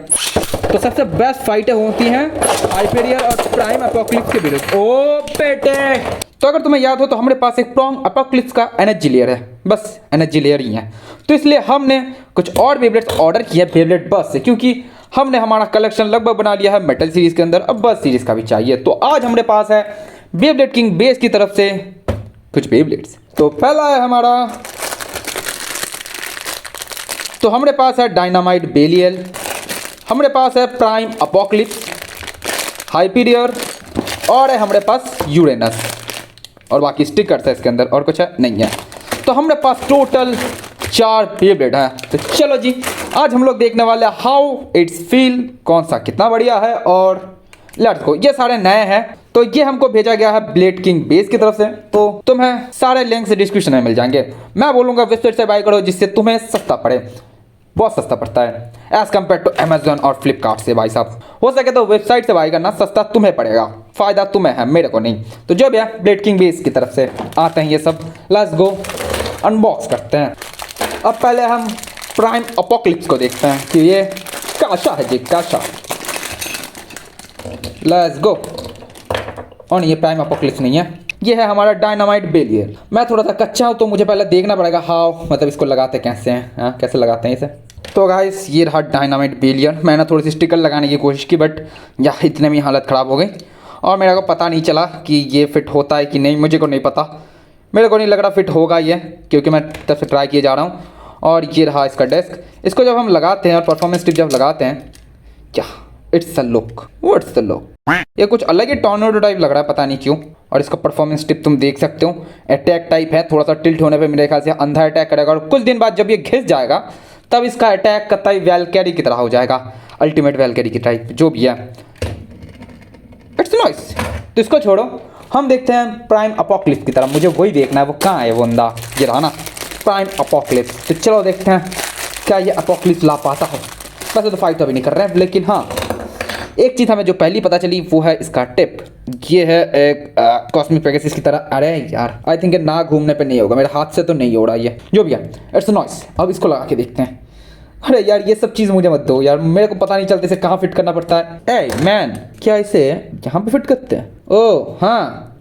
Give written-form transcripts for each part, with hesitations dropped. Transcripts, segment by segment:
तो सबसे बेस्ट फाइटें होती हैं हाइपेरियर और प्राइम अपोक्लिप्स के विरुद्ध। ओ बेटे, तो अगर तुम्हें याद हो तो हमारे पास एक प्रॉन्ग अपोक्लिप्स का एनर्जी लेयर है, बस एनर्जी लेयर ही है। तो इसलिए हमने कुछ और बेब्लेड्स ऑर्डर किया बेब्लेड बस से, क्योंकि हमने हमारा कलेक्शन लगभग बना लिया है मेटल सीरीज के अंदर, अब बस सीरीज का भी चाहिए। तो आज हमारे पास है बेब्लेड किंग बेस की तरफ से कुछ बेब्लेड्स। तो पहला है हमारा, तो हमारे पास है डायनामाइट बेलियल, हमारे पास है प्राइम अपोक्लिप्स, हाइपीरियर और है हमारे पास यूरेनस, और बाकी स्टिकर्स है इसके अंदर, और कुछ है नहीं है। तो हमारे पास टोटल 4 बेब्लेड है। तो चलो जी, आज हम लोग देखने वाले हैं हाउ इट्स फील, कौन सा कितना बढ़िया है, और लेट्स गो। ये सारे नए हैं, तो ये हमको भेजा गया है ब्लेड किंग बेस की तरफ से। तो तुम्हें सारे लिंक्स डिस्क्रिप्शन में मिल जाएंगे। मैं बोलूँगा वेबसाइट से बाय करो, जिससे तुम्हें सस्ता पड़े, बहुत सस्ता पड़ता है एज कम्पेयर टू अमेजोन और फ्लिपकार्ट से। भाई साहब, हो सके तो वेबसाइट से बाय करना, सस्ता तुम्हें पड़ेगा, फायदा तुम्हें है, मेरे को नहीं। तो जो भी है ब्लेड किंग बेस की तरफ से आते हैं ये सब, लेट्स गो अनबॉक्स करते हैं। अब पहले हम प्राइम अपोक्लिप्स को देखते हैं कि ये कैसा है जी, कैसा। Let's go. और ये प्राइम अपोक्लिप्स नहीं है, ये है हमारा डायनामाइट बेलियर। मैं थोड़ा सा कच्चा हूँ, तो मुझे पहले देखना पड़ेगा हाउ, मतलब इसको लगाते कैसे हैं, हाँ कैसे लगाते हैं इसे। तो गाइस, ये रहा डायनामाइट बेलियर। मैंने थोड़ी सी स्टिकर लगाने की कोशिश की, बट यार इतने में हालत ख़राब हो गई, और मेरे को पता नहीं चला कि ये फिट होता है कि नहीं। मुझे को नहीं पता, मेरे को नहीं लग रहा फिट होगा ये, क्योंकि मैं तब से ट्राई किए जा रहा हूँ। और ये रहा इसका डेस्क। इसको जब हम लगाते हैं और परफॉर्मेंस टिप जब लगाते हैं, क्या it's a look, what's the look. ये कुछ अलग ही टॉर्नेडो टाइप लग रहा है, पता नहीं क्यों। और इसका परफॉर्मेंस टिप तुम देख सकते हो, अटैक टाइप है, थोड़ा सा टिल्ट होने पे मेरे ख्याल से अंधा अटैक करेगा, और कुछ दिन बाद जब ये घिस जाएगा तब इसका अटैक कतई वैल्केरी की तरह हो जाएगा, अल्टीमेट वैल्केरी की टाइप जो भी है। It's nice. तो इसको छोड़ो, हम देखते हैं प्राइम अपोक्लिप्स की तरफ। मुझे वही देखना है, वो कहाँ है वो बंदा, ये रहा ना प्राइम अपोक्लिप्स। तो चलो देखते हैं क्या ये अपोक्लिप्स ला पाता है। वैसे तो फाइट तो अभी नहीं कर रहे हैं, लेकिन हाँ एक चीज़ हमें जो पहली पता चली वो है इसका टिप। ये है एक कॉस्मिक पेगासस की तरह। अरे यार, आई थिंक ना घूमने पे नहीं होगा, मेरे हाथ से तो नहीं हो रहा ये, जो भी है इट्स नाइस। अब इसको लगा के देखते हैं। अरे यार, ये सब चीज़ मुझे मत दो यार, मेरे को पता नहीं चलता इसे कहाँ फिट करना पड़ता है। ए मैन, क्या इसे यहाँ पे फिट करते हैं? ओह हाँ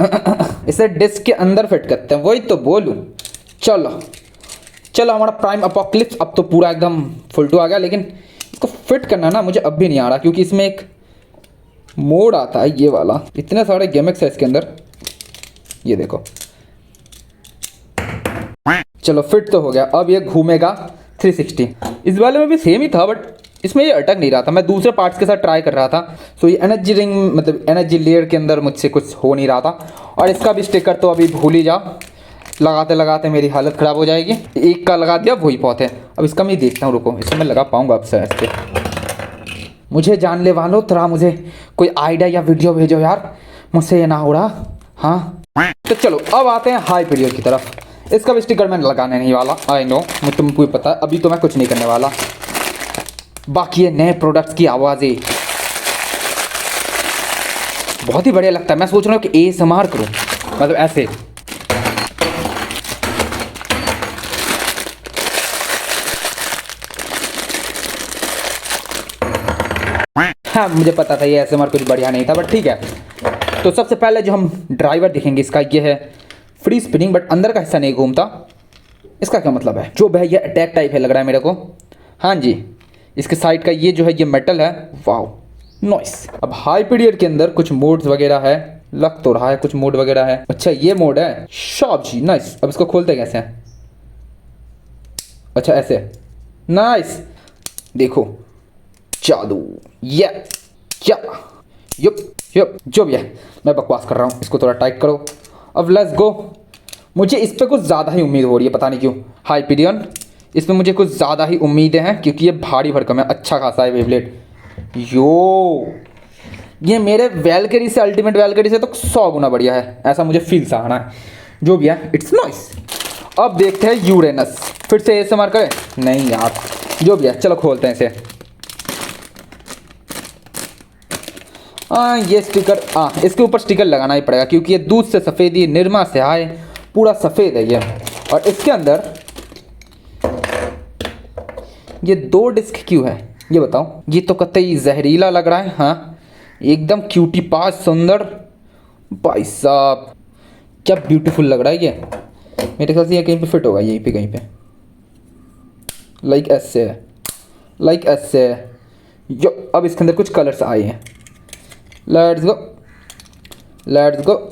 इसे डिस्क के अंदर फिट करते हैं, वही तो बोलूँ। चलो चलो, हमारा प्राइम अपोक्लिप्स अब तो पूरा एकदम फुल टू आ गया, लेकिन इसको फिट करना ना मुझे अब भी नहीं आ रहा, क्योंकि इसमें एक मोड आता है ये वाला। इतने सारे गिमिक्स है इसके अंदर, ये देखो। चलो फिट तो हो गया, अब ये घूमेगा 360। इस वाले में भी सेम ही था, बट इसमें ये अटक नहीं रहा था। मैं दूसरे पार्ट्स के साथ ट्राई कर रहा था, तो ये एनर्जी रिंग मतलब एनर्जी लेयर के अंदर मुझसे कुछ हो नहीं रहा था। और इसका भी स्टिकर तो अभी भूल ही जाओ, लगाते लगाते मेरी हालत ख़राब हो जाएगी। एक का लगा दिया वही बहुत है। अब इसका मैं देखता हूँ, रुको इसको मैं लगा पाऊँगा अब सर पे। मुझे जानने वालों थोड़ा मुझे कोई आइडिया या वीडियो भेजो यार, मुझसे ये ना हो रहा। हाँ तो चलो अब आते हैं हाइपीरियर की तरफ। इसका भी स्टिकर मैं लगाने नहीं वाला, आई नो, मुझे तुमको पता है। अभी तो मैं कुछ नहीं करने वाला। बाकी ये नए प्रोडक्ट्स की आवाज़ें बहुत ही बढ़िया लगता है। मैं सोच रहा हूँ कि ASMR करूँ, मतलब ऐसे। हाँ मुझे पता था ये ASMR कुछ बढ़िया नहीं था, बट ठीक है। तो सबसे पहले जो हम ड्राइवर देखेंगे इसका, ये है फ्री स्पिनिंग, बट अंदर का हिस्सा नहीं घूमता। इसका क्या मतलब है? जो है ये अटैक टाइप है लग रहा है मेरे को। हाँ जी, इसके साइड का ये जो है ये मेटल है। Wow nice. अब हाइपीरियर के अंदर कुछ मोड्स वगैरह है, लग तो रहा है कुछ मोड वगैरह है। अच्छा ये मोड है, शॉप जी, नाइस। अब इसको खोलते कैसे हैं? अच्छा ऐसे, नाइस। देखो जादू, ये क्या, युप युप, जो भी है मैं बकवास कर रहा हूँ। इसको थोड़ा टाइट करो। अब लेट्स गो। मुझे इस पर कुछ ज़्यादा ही उम्मीद हो रही है, पता नहीं क्यों। हाइपीरियन, इसमें मुझे कुछ ज़्यादा ही उम्मीदें हैं, क्योंकि ये भारी भरकम है, अच्छा खासा है बेब्लेड। यो, ये मेरे वैल्केरी से, अल्टीमेट वैल्केरी से तो 100 गुना बढ़िया है, ऐसा मुझे फील सा आना है। जो भी है इट्स नाइस। अब देखते हैं यूरेनस। फिर से ASMR करें? नहीं यार, जो भी है चलो खोलते हैं इसे। ये स्टिकर, इसके ऊपर स्टिकर लगाना ही पड़ेगा, क्योंकि ये दूध से सफ़ेदी, निरमा से आए, पूरा सफ़ेद है ये। और इसके अंदर ये 2 डिस्क क्यों है? ये बताओ, ये तो कतई जहरीला लग रहा है। हाँ एकदम क्यूटी पास सुंदर। भाई साहब क्या ब्यूटीफुल लग रहा है ये। मेरे ख्याल से ये कहीं पे फिट होगा, यहीं पे कहीं पे। लाइक ऐसे, लाइक ऐसे। जो अब इसके अंदर कुछ कलर्स आए हैं। Let's go, let's go.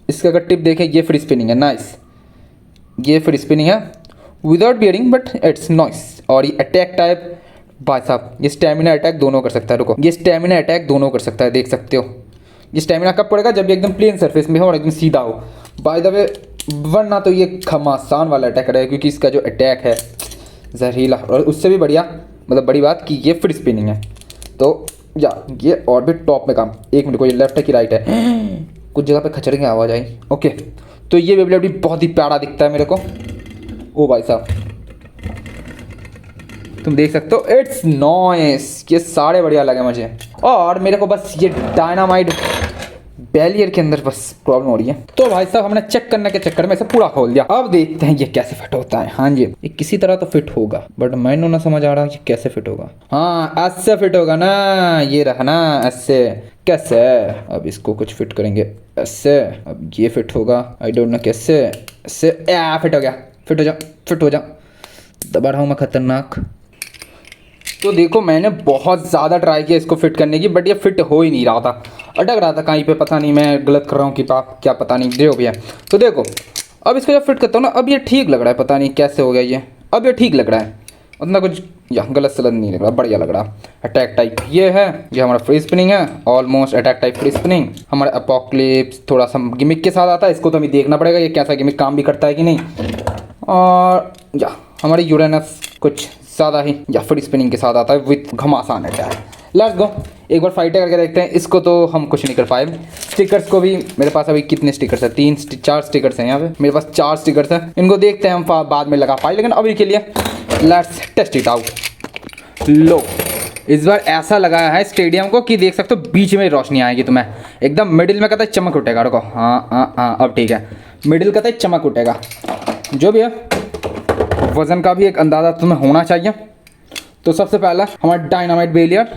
इसका अगर टिप देखें, ये फ्री स्पिनिंग है। नाइस, ये फ्री स्पिनिंग है without bearing but it's noise. और ये अटैक टाइप, भाई साहब ये स्टेमिना अटैक दोनों कर सकता है। रुको, ये स्टेमिना अटैक दोनों कर सकता है, देख सकते हो। ये स्टेमिना कब पड़ेगा, जब ये एकदम प्लेन सरफेस में हो और एकदम सीधा हो। बाय द वे, वरना तो ये घमासान वाला अटैक करेगा, क्योंकि इसका जो अटैक है जहरीला। और उससे भी बढ़िया, मतलब बड़ी बात कि ये फ्री स्पिनिंग है, तो या ये और भी टॉप में काम। एक मिनट को, ये लेफ्ट है कि राइट है? कुछ जगह पे खचरेंगे आवाज़ आई। ओके, तो ये बेबलेट भी बहुत ही प्यारा दिखता है मेरे को। ओ भाई साहब तुम देख सकते हो, इट्स नॉइस। ये सारे बढ़िया लगे मुझे। और मेरे को बस ये डायनामाइट बैरियर के अंदर बस प्रॉब्लम हो रही है। तो भाई साहब हमने चेक करने के चक्कर में इसे पूरा खोल दिया। अब देखते हैं ये कैसे फिट होता है। हाँ जी, ये किसी तरह तो फिट होगा, बट मैंने ना समझ आ रहा कि कैसे फिट होगा। हाँ ऐसे फिट होगा ना, ये रहा ना ऐसे। कैसे, अब इसको कुछ फिट करेंगे ऐसे। अब ये फिट होगा, आई डोंट नो कैसे। ऐसे फिट हो गया। फिट हो जा, फिट हो जा। दबा रहा हूँ मैं खतरनाक। तो देखो मैंने बहुत ज़्यादा ट्राई किया इसको फिट करने की, बट ये फिट हो ही नहीं रहा था, अटक रहा था कहीं पे। पता नहीं मैं गलत कर रहा हूँ कि पाप, क्या पता नहीं, जो भी है। तो देखो अब इसको जब फिट करता हूँ ना, अब ये ठीक लग रहा है। पता नहीं कैसे हो गया ये, अब ये ठीक लग रहा है। उतना कुछ या गलत सलत नहीं लग रहा, बढ़िया लग रहा। अटैक टाइप ये है, ये हमारा फ्री स्पिनिंग है, almost attack type free spinning. हमारा अपोक्लिप्स थोड़ा सा गिमिक के साथ आता है, इसको तो हमें देखना पड़ेगा ये कैसा गिमिक काम भी करता है कि नहीं। और या हमारे यूरेनस कुछ ज़्यादा ही या फ्री स्पिनिंग के साथ आता है विथ घमासान अटैक। लेट्स गो, एक बार फाइट करके देखते हैं। इसको तो हम कुछ नहीं कर पाए। स्टिकर्स को भी, मेरे पास अभी कितने स्टिकर्स हैं, 4 स्टिकर्स हैं यहाँ पे। मेरे पास 4 स्टिकर्स हैं, इनको देखते हैं हम बाद में लगा पाए, लेकिन अभी के लिए लेट्स टेस्ट इट आउट। लो, इस बार ऐसा लगाया है स्टेडियम को कि देख सकते हो बीच में रोशनी आएगी तुम्हें, एकदम मिडिल में कहता है चमक उठेगा। रुको, हाँ अब ठीक है, मिडिल कहता है चमक उठेगा। जो भी है, वज़न का भी एक अंदाज़ा तुम्हें होना चाहिए। तो सबसे पहला हमारा डायनामाइट बेलियर,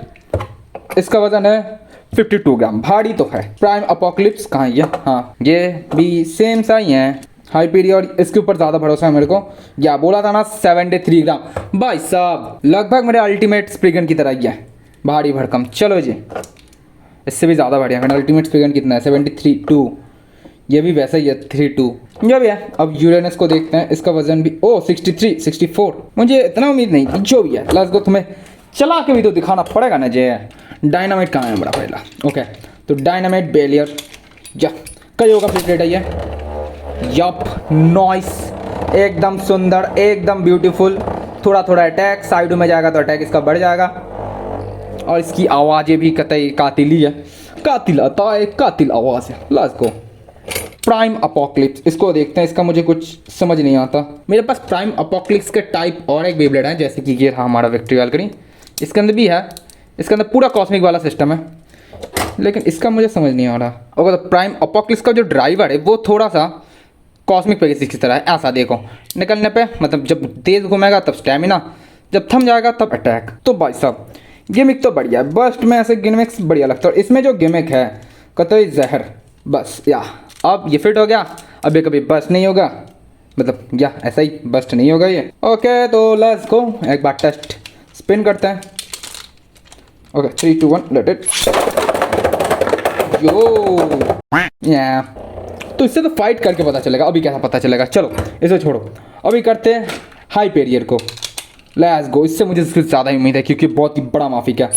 इसका वज़न है 52 ग्राम, भारी तो है। प्राइम अपोक्लिप्स कहाँ है ये? हाँ ये भी सेम सा ही है। हाइपीरियर, इसके ऊपर ज़्यादा भरोसा है मेरे को। या बोला था ना 73 ग्राम। भाई साहब लगभग मेरे अल्टीमेट स्प्रिगन की तरह ही है, भारी भरकम। चलो जी, इससे भी ज़्यादा बढ़िया। मेरा अल्टीमेट स्प्रिगन कितना है? 73। ये भी वैसा ही है, 32। जो भी है, अब यूरेनस को देखते हैं। इसका वजन भी 64। मुझे इतना उम्मीद नहीं थी। जो भी है, लेट्स गो। तुम्हें चला के भी तो दिखाना पड़ेगा ना जे। डायनामाइट कहाँ है बड़ा पहला? ओके, तो डायनामाइट बेलियर या कई होगा प्लेट है ये। यप, नॉइस, एकदम सुंदर, एकदम ब्यूटीफुल। थोड़ा थोड़ा अटैक साइड में जाएगा तो अटैक इसका बढ़ जाएगा। और इसकी आवाज़ें भी कतई कातिली है, कातिल आता है, कातिल आवाज़ है। Let's go. प्राइम अपोक्लिप्स, इसको देखते हैं। इसका मुझे कुछ समझ नहीं आता। मेरे पास प्राइम अपोक्लिप्स के टाइप और एक बेब्लेड है, जैसे कि ये रहा हमारा विक्ट्री वैल्करी। इसके अंदर भी है, इसके अंदर पूरा कॉस्मिक वाला सिस्टम है, लेकिन इसका मुझे समझ नहीं आ रहा। और तो प्राइम अपोक्लिप्स का जो ड्राइवर है वो थोड़ा सा कॉस्मिक पेगासस की तरह है। ऐसा देखो, निकलने पे मतलब जब तेज़ घूमेगा तब स्टेमिना, जब थम जाएगा तब अटैक। तो भाई साहब गिमिक तो बढ़िया है, बस्ट में ऐसे गिमिक्स बढ़िया लगता है। और इसमें जो गिमिक है कतई जहर, बस या अब ये फिट हो गया। अब ये कभी बस्ट नहीं होगा, मतलब या ऐसा ही बस्ट नहीं होगा ये। ओके, तो लेट्स गो, एक बार टेस्ट स्पिन करते हैं। ओके 3 2 1 लेट इट यो। या तो इससे तो फाइट करके पता चलेगा, अभी कैसा पता चलेगा। चलो इसे छोड़ो, अभी करते हैं हाइपीरियर को। Let's go. इससे मुझे ज़्यादा ही उम्मीद है क्योंकि बहुत ही बड़ा माफिक है।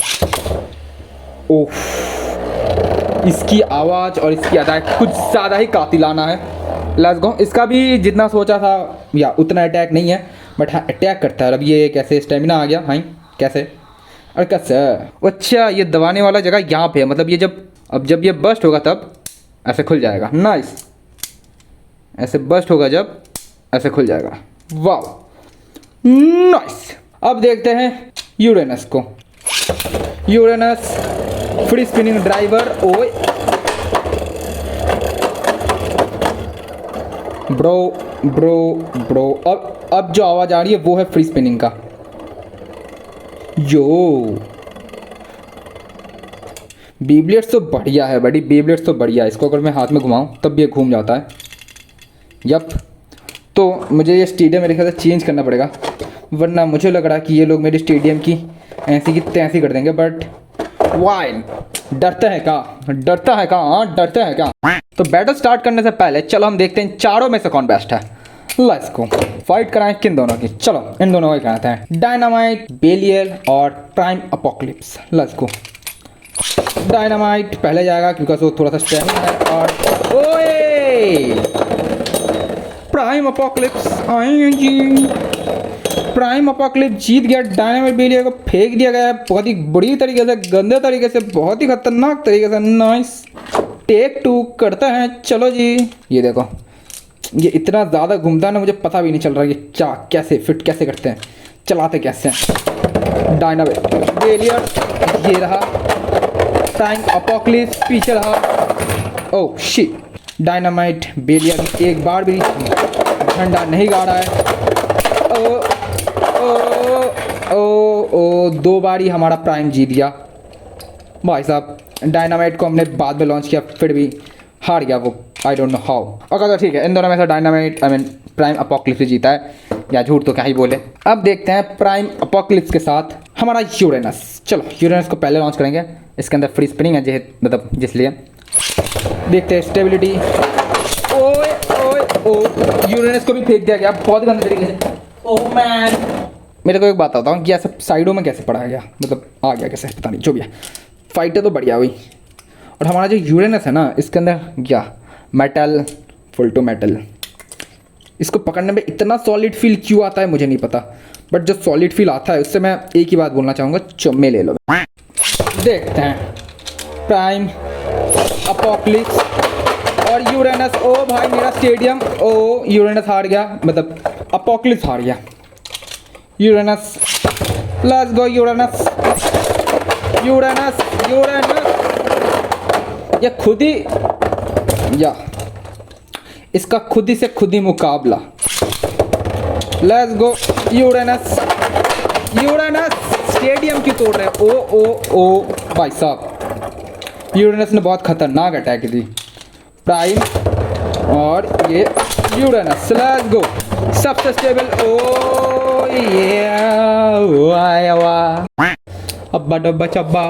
ओह, इसकी आवाज़ और इसकी अटैक कुछ ज़्यादा ही कातिलाना है। लेट्स गो। इसका भी जितना सोचा था या उतना अटैक नहीं है, बट हाँ अटैक करता है। अब ये कैसे स्टेमिना आ गया? हाँ कैसे? अरे कैसे? अच्छा, ये दबाने वाला जगह यहाँ पे है, मतलब ये जब ये बस्ट होगा तब ऐसे खुल जाएगा। नाइस, ऐसे बस्ट होगा जब ऐसे खुल जाएगा। वाह, नाइस। अब देखते हैं यूरेनस को। Uranus free spinning driver. ओए ब्रो, अब जो आवाज़ आ रही है वो है फ्री स्पिनिंग का। यो बीब्लेट्स तो बढ़िया है बड़ी, बीब्लेट्स तो बढ़िया है। इसको अगर मैं हाथ में घुमाऊं तब भी ये घूम जाता है। यप, तो मुझे ये स्टेडियम मेरे ख्याल से चेंज करना पड़ेगा, वरना मुझे लग रहा है कि ये लोग मेरे स्टेडियम की ऐसी की तैसी कर देंगे। बट वाई, डरते हैं क्या, डरता है क्या, हाँ डरते हैं क्या। तो बैटल स्टार्ट करने से पहले चलो हम देखते हैं चारों में से कौन बेस्ट है। लेट्स गो, फाइट कराएं किन दोनों की। चलो इन दोनों को कराते हैं, डायनामाइट, बेलियल और prime apocalypse. Let's go. Dynamite पहले जाएगा क्योंकि वो थोड़ा सा स्टैमिना है। और ओए प्राइम अपोकलिप्स आए जी। प्राइम अपोकलिप्स जीत गया। डायनामाइट बेलियर को फेंक दिया गया है बहुत ही बुरी तरीके से, गंदे तरीके से, बहुत ही खतरनाक तरीके से। नाइस, टेक 2 करते हैं। चलो जी, ये देखो ये इतना ज़्यादा घूमता है ना, मुझे पता भी नहीं चल रहा कि क्या कैसे फिट कैसे करते हैं, चलाते कैसे हैं। डायनामाइट बेलियर ये रहा, प्राइम अपोकलिप्स पीछे रहा। ओह शिट, डायनामाइट बेलियर एक बार भी झंडा नहीं गाड़ा है। ओ ओ ओ ओ 2 बार ही हमारा प्राइम जीत गया भाई साहब। डायनामाइट को हमने बाद में लॉन्च किया, फिर भी हार गया वो, आई डोंट नो हाउ। ओके तो ठीक है, इन दोनों में से डायनामाइट प्राइम अपोकलिप्स जीता है, या झूठ तो क्या ही बोले। अब देखते हैं प्राइम अपोकलिप्स के साथ हमारा यूरेनस। चलो यूरेनस को पहले लॉन्च करेंगे, इसके अंदर फ्री स्पिनिंग है मतलब जिसलिए देखते हैं स्टेबिलिटी। ओए ओए ओ, यूरेनस को भी फेंक दिया गया बहुत गंदे तरीके से। ओह मैन, मेरे को एक बात बताता हूँ कि ऐसा साइडों में कैसे पड़ा गया, मतलब आ गया कैसे, पता नहीं, जो भी है। फाइटें तो बढ़िया हुई। और हमारा जो यूरेनस है ना, इसके अंदर क्या मेटल, फुल टू मेटल। इसको पकड़ने में इतना सॉलिड फील क्यों आता है मुझे नहीं पता, बट जो सॉलिड फील आता है उससे मैं एक ही बात बोलना चाहूँगा, चुम्मे ले लो। देखते हैं प्राइम अपोकलिप्स और यूरेनस। ओ भाई मेरा स्टेडियम, ओ यूरेनस हार गया, मतलब अपोकलिप्स हार गया। Uranus, let's go Uranus, Uranus Uranus. ये खुद ही, या इसका खुद ही से खुद ही मुकाबला। Let's go Uranus, Uranus stadium क्यों तोड़ रहे हैं। ओ ओ ओ भाई साहब, यूरेनस ने बहुत खतरनाक अटैक दी। प्राइम और ये यूरेनस, लेट्स गो सबसे स्टेबल। ओ ये अब्बा डब्बा चब्बा।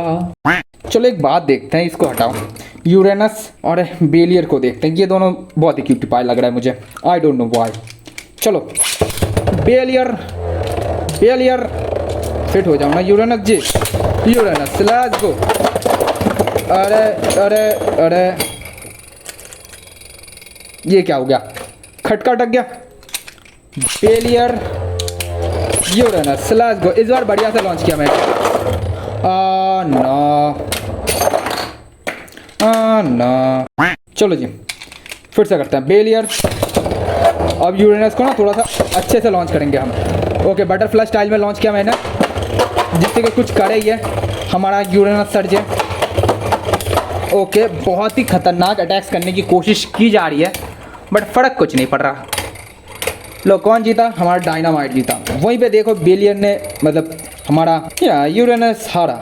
चलो एक बात देखते हैं, इसको हटाओ, यूरेनस और बेलियर को देखते हैं। ये दोनों बहुत ही क्यूटी पाई लग रहा है मुझे, आई डोंट नो व्हाई। चलो बेलियर, बेलियर फिट हो जाओ ना Uranus ji. Uranus, let's go. अरे अरे अरे ये क्या हो गया, खटका अटक गया। बेलियर, यूरेनस, लेट्स गो। इस बार बढ़िया से लॉन्च किया मैंने। ना चलो जी फिर से करते हैं बेलियर। अब यूरेनस को ना थोड़ा सा अच्छे से लॉन्च करेंगे हम। ओके, बटरफ्लाई स्टाइल में लॉन्च किया मैंने, जिससे कि कुछ करे ही है हमारा यूरेनस सर्ज है। ओके, बहुत ही खतरनाक अटैक्स करने की कोशिश की जा रही है, बट फ़र्क कुछ नहीं पड़ रहा। लो कौन जीता, हमारा डायनामाइट जीता। वहीं पे देखो बेलियर ने, मतलब हमारा या यूरेनस हारा।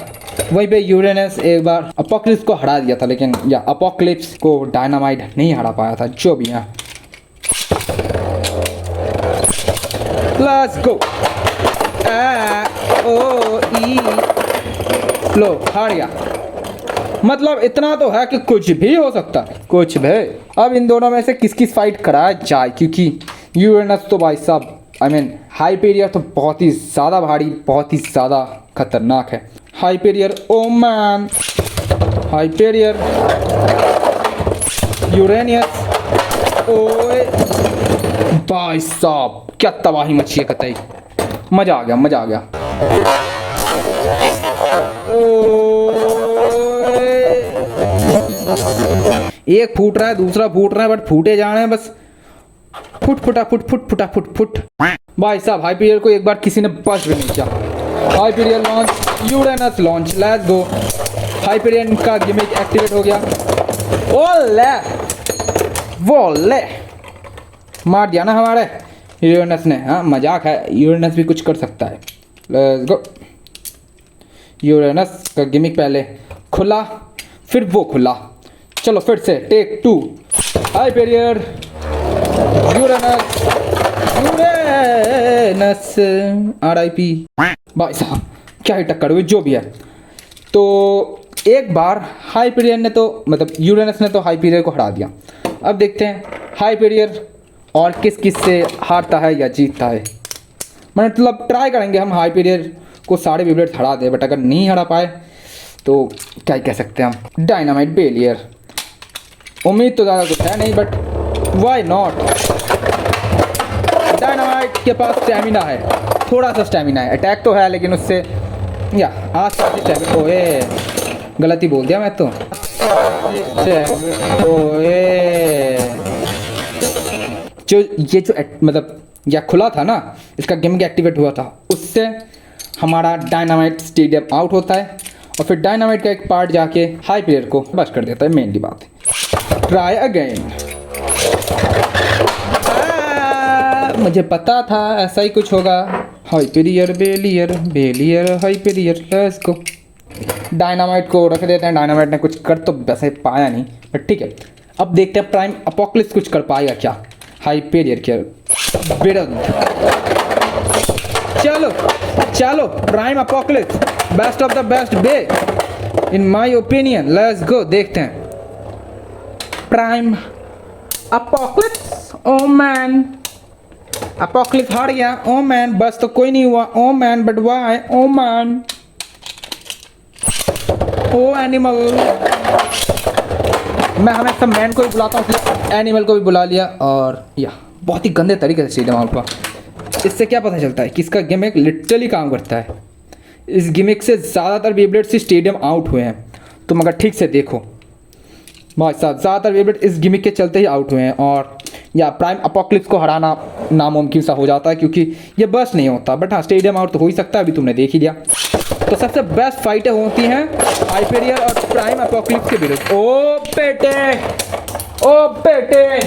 वहीं पे यूरेनस एक बार अपोकलिप्स को हरा दिया था, लेकिन या अपोकलिप्स को डायनामाइट नहीं हरा पाया था, जो भी है। लेट्स गो। ओ ई, लो हार गया। मतलब इतना तो है कि कुछ भी हो सकता है, कुछ भी। अब इन दोनों में से किसकी फाइट कराया जाए, क्योंकि यूरेनस तो भाई साहब हाइपेरियर तो बहुत ही ज़्यादा भारी, बहुत ही ज़्यादा खतरनाक है। हाइपेरियर, ओ मैन, हाइपेरियर, यूरेनियस, ओए भाई साहब क्या तबाही मची है कतई। मज़ा आ गया, मज़ा आ गया। एक फूट रहा है, दूसरा फूट रहा है, बट फूटे जा रहे हैं बस। फुट फुटा फुट फुट फुटा फुट फुट। भाई साहब हाइपेरियर को एक बार किसी ने बस भी नहीं किया। Hyperion launch, Uranus launch, let's go. Hyperion का गिमिक एक्टिवेट हो गया। ओले वो ले मार दिया ना हमारे यूरेनस ने। हाँ मजाक है, यूरेनस भी कुछ कर सकता है। Let's go. यूरेनस का गिमिक पहले खुला, फिर वो खुला। चलो फिर से take 2। Hyperion Uranus, Uranus RIP। भाई साहब क्या ही टक्कर हुई, जो भी है। तो एक बार हाइपेरियर ने तो मतलब यूरेनस ने तो हाइपेरियर को हरा दिया। अब देखते हैं हाइपेरियर और किस किस से हारता है या जीतता है। मतलब ट्राई करेंगे हम हाइपेरियर को सारे बेबलेट्स हरा दे, बट अगर नहीं हरा पाए तो क्या ही कह सकते हैं हम। डायनामाइट बेलियर, उम्मीद तो ज़्यादा कुछ है नहीं, बट वाई नॉट। डायनामाइट के पास स्टैमिना है, थोड़ा सा स्टैमिना है, अटैक तो है लेकिन उससे या आस पास ही स्टैमिना। ओए गलती बोल दिया मैं तो। ओए जो ये जो मतलब या खुला था ना, इसका गिमिक एक्टिवेट हुआ था, उससे हमारा डायनामाइट स्टेडियम आउट होता है और फिर डायनामाइट का एक पार्ट जाके हाइपेरियर को बस कर देता है। मेनली बात है। Try again. मुझे पता था ऐसा ही कुछ होगा। हाइपेरियर Bel-Air, Bel-Air हाइपेरियर, let's go. Dynamite को रख देते हैं। डायनामाइट ने कुछ कर तो वैसे पाया नहीं, बट ठीक है। अब देखते हैं प्राइम अपोक्लिप्स कुछ कर पाएगा क्या हाइपेरियर के विरुद्ध। चलो चलो prime apocalypse, best of the best bey in my opinion. Let's go, देखते हैं prime apocalypse. Oh man, apocalypse हार गया। ओ मैन, बस तो कोई नहीं हुआ। Oh man, but why? Oh man, oh animal. मैं हमेशा मैन को भी बुलाता हूँ, इसलिए एनिमल को भी बुला लिया। और या बहुत ही गंदे तरीके से स्टेडियम आउट हुआ। इससे क्या पता चलता है कि इसका गिमिक लिटरली काम करता है। इस गिमिक से ज़्यादातर बेबलेट्स स्टेडियम आउट हुए हैं। तुम अगर ठीक से देखो भाई साहब, ज़्यादातर बेबलेट इस गिमिक के चलते ही आउट हुए हैं। और या प्राइम अपोक्लिप्स को हराना नामुमकिन सा हो जाता है, क्योंकि ये बस नहीं होता। बट हाँ, स्टेडियम आउट तो हो ही सकता है, अभी तुमने देख ही लिया। तो सबसे बेस्ट फाइटें होती हैं हाइपेरियर और प्राइम अपोक्लिप्स के विरुद्ध। ओ बेटे, ओ बेटे।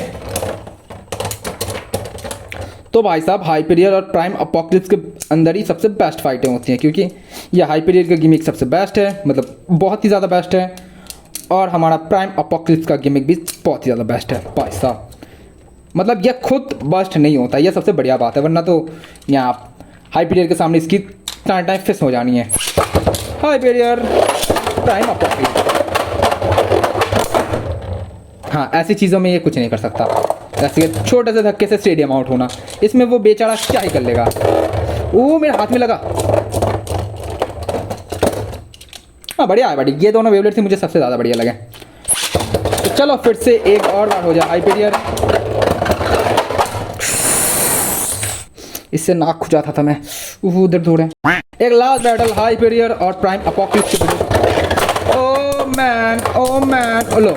तो भाई साहब, हाइपेरियर और प्राइम अपोक्लिप्स के अंदर ही सबसे बेस्ट फाइटें होती हैं, क्योंकि ये हाइपेरियर का गिमिक सबसे बेस्ट है, मतलब बहुत ही ज़्यादा बेस्ट है। और हमारा प्राइम अपोक्लिप्स का गिमिक भी बहुत ही ज़्यादा बेस्ट है भाई साहब। मतलब ये खुद बस्ट नहीं होता, ये सबसे बढ़िया बात है। वरना तो यहाँ हाइपेरियर के सामने इसकी टाइम फिस हो जानी है। हाइपेरियर प्राइम अपोक्लिप्स, हाँ ऐसी चीज़ों में ये कुछ नहीं कर सकता। ऐसे छोटे से धक्के से स्टेडियम आउट होना, इसमें वो बेचारा क्या ही कर लेगा। वो मेरे हाथ में लगा। हाँ बढ़िया है, बढ़िया। ये दोनों बेबलेट्स मुझे सबसे ज़्यादा बढ़िया लगे। तो चलो फिर से एक और बार हो जाए हाइपेरियर। इससे नाक खुजाता था मैं, दर्द हो रहे हैं। एक लास्ट बैटल हाइपेरियर और प्राइम अपोक्लिप्स के विरुद्ध। ओ मैन, ओ मैन, लो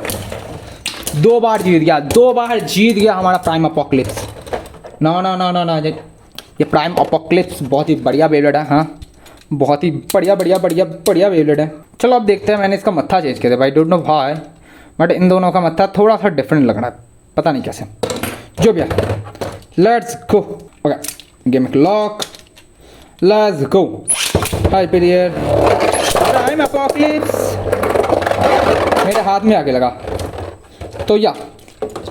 2 बार जीत गया, 2 बार जीत गया हमारा प्राइम अपोक्लिप्स। ना ना ना ना ना, ये प्राइम अपोक्लिप्स बहुत ही बढ़िया बेबलेट है। हाँ बहुत ही बढ़िया बढ़िया बढ़िया बढ़िया बेबलेट है। चलो अब देखते हैं। मैंने इसका मत्था चेंज किया था भाई, don't know why, but in दोनों का मत्था थोड़ा सा डिफरेंट लग रहा है, पता नहीं कैसे। जो भी है, let's go. Okay, gimmick lock, let's go. Hyperion prime apocalypse मेरे हाथ में आके लगा। तो या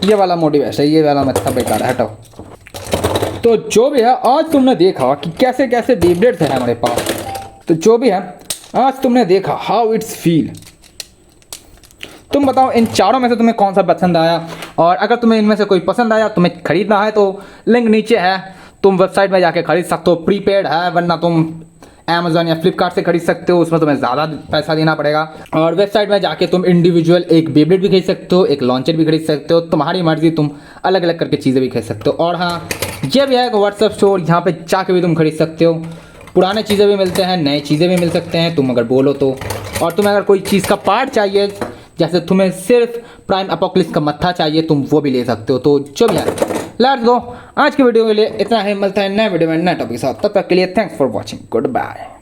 ये वाला मोटिवेशन है, ये वाला मत्था बेकार है, हटाओ। तो जो भी है, आज तुमने देखा कि कैसे कैसे बेबलेट्स हैं हमारे पास। तो जो भी है, आज तुमने देखा हाउ इट्स फील। तुम बताओ इन चारों में से तुम्हें कौन सा पसंद आया। और अगर तुम्हें इनमें से कोई पसंद आया, तुम्हें खरीदना है तो लिंक नीचे है, तुम वेबसाइट में जाके खरीद सकते हो। प्रीपेड है, वरना तुम अमेजोन या फ्लिपकार्ट से खरीद सकते हो, उसमें तुम्हें ज़्यादा पैसा देना पड़ेगा। और वेबसाइट में जाके तुम इंडिविजुअल एक बेबलेट भी खरीद सकते हो, एक लॉन्चर भी खरीद सकते हो, तुम्हारी मर्जी, तुम अलग अलग करके चीज़ें भी खरीद सकते हो। और हाँ, ये भी है एक व्हाट्सएप स्टोर, यहाँ पे जाके भी तुम खरीद सकते हो। पुराने चीज़ें भी मिलते हैं, नए चीज़ें भी मिल सकते हैं, तुम अगर बोलो तो। और तुम्हें अगर कोई चीज़ का पार्ट चाहिए, जैसे तुम्हें सिर्फ प्राइम अपोक्लिप्स का मत्था चाहिए, तुम वो भी ले सकते हो। तो जो भी है, लेट्स गो। आज की वीडियो के लिए इतना ही, मिलता है नए वीडियो में नए टॉपिक के साथ। तब तक के लिए thanks for watching, good bye.